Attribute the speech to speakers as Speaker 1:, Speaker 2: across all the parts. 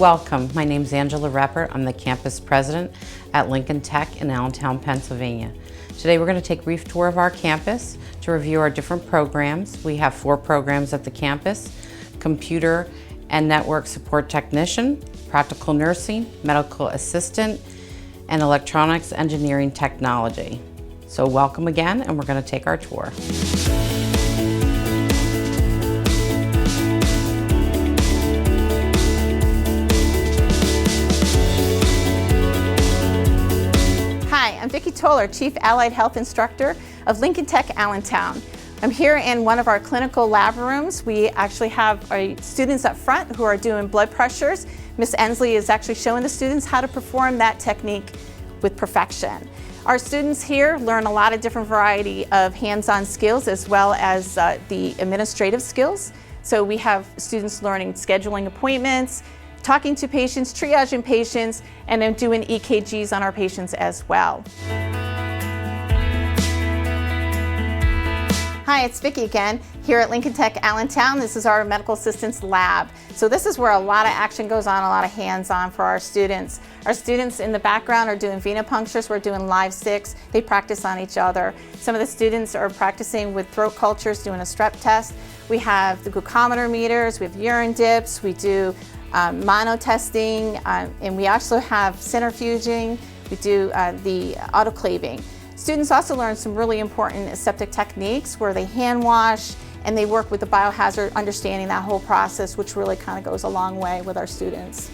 Speaker 1: Welcome. My name is Angela Reppert. I'm the campus president at Lincoln Tech in Allentown, Pennsylvania. Today we're going to take a brief tour of our campus to review our different programs. We have 4 programs at the campus: computer and network support technician, practical nursing, medical assistant, and electronics engineering technology. So welcome again, and we're going to take our tour.
Speaker 2: Hi, I'm Vicki Toller, Chief Allied Health Instructor of Lincoln Tech Allentown. I'm here in one of our clinical lab rooms. We actually have our students up front who are doing blood pressures. Ms. Ensley is actually showing the students how to perform that technique with perfection. Our students here learn a lot of different variety of hands-on skills as well as the administrative skills. So we have students learning scheduling appointments, talking to patients, triaging patients, and then doing EKGs on our patients as well. Hi, it's Vicki again, here at Lincoln Tech Allentown. This is our medical assistance lab. So this is where a lot of action goes on, a lot of hands-on for our students. Our students in the background are doing venipunctures, we're doing live sticks, they practice on each other. Some of the students are practicing with throat cultures, doing a strep test. We have the glucometer meters, we have urine dips, we do mono testing, and we also have centrifuging, we do the autoclaving. Students also learn some really important aseptic techniques where they hand wash and they work with the biohazard, understanding that whole process, which really kind of goes a long way with our students.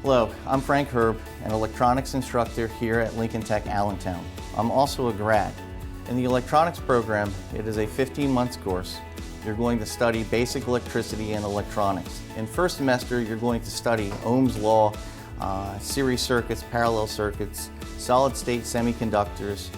Speaker 3: Hello, I'm Frank Herb, an electronics instructor here at Lincoln Tech Allentown. I'm also a grad. In the electronics program, it is a 15-month course. You're going to study basic electricity and electronics. In first semester, you're going to study Ohm's law, series circuits, parallel circuits, solid-state semiconductors,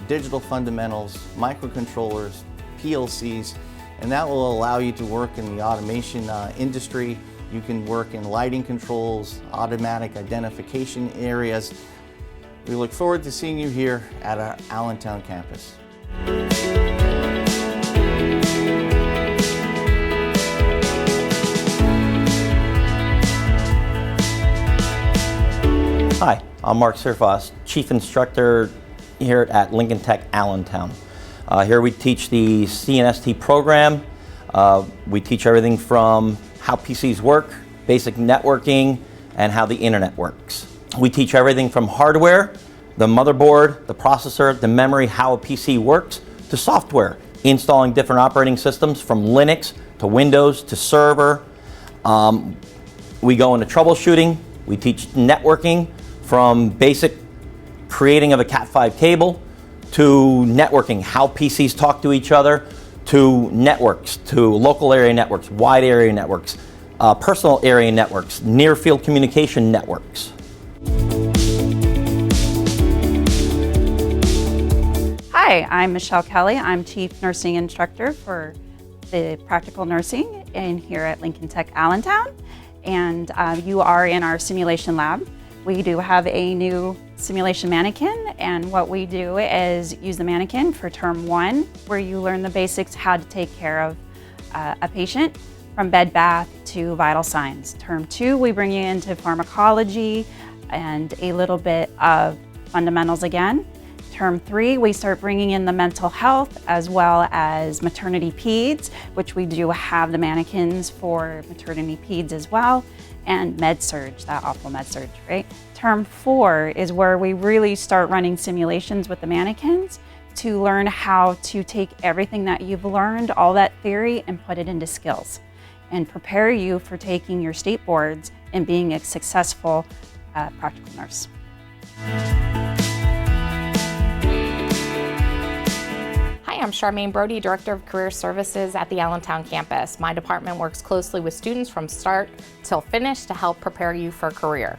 Speaker 3: digital fundamentals, microcontrollers, PLCs, and that will allow you to work in the automation industry. You can work in lighting controls, automatic identification areas. We look forward to seeing you here at our Allentown campus.
Speaker 4: Hi, I'm Mark Serfas, Chief Instructor here at Lincoln Tech Allentown. Here we teach the CNST program. We teach everything from how PCs work, basic networking, and how the internet works. We teach everything from hardware, the motherboard, the processor, the memory, how a PC works, to software, installing different operating systems from Linux to Windows to server. We go into troubleshooting. We teach networking from basic creating of a Cat5 cable to networking, how PCs talk to each other, to networks, to local area networks, wide area networks, personal area networks, near field communication networks.
Speaker 5: Hi, I'm Michelle Kelly. I'm Chief Nursing Instructor for the Practical Nursing here at Lincoln Tech Allentown. And you are in our simulation lab. We do have a new simulation mannequin, and what we do is use the mannequin for term 1, where you learn the basics how to take care of a patient from bed bath to vital signs. Term 2, we bring you into pharmacology and a little bit of fundamentals again. Term 3, we start bringing in the mental health as well as maternity peds, which we do have the mannequins for maternity peds as well, and med surge, that awful med surge, right? Term 4 is where we really start running simulations with the mannequins to learn how to take everything that you've learned, all that theory, and put it into skills and prepare you for taking your state boards and being a successful practical nurse.
Speaker 6: Hi, I'm Charmaine Brody, Director of Career Services at the Allentown campus. My department works closely with students from start till finish to help prepare you for a career.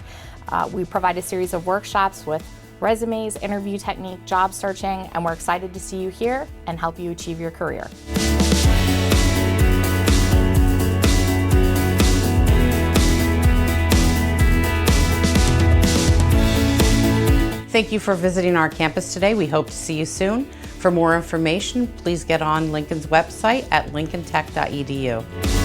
Speaker 6: We provide a series of workshops with resumes, interview technique, job searching, and we're excited to see you here and help you achieve your career.
Speaker 1: Thank you for visiting our campus today. We hope to see you soon. For more information, please get on Lincoln's website at lincolntech.edu.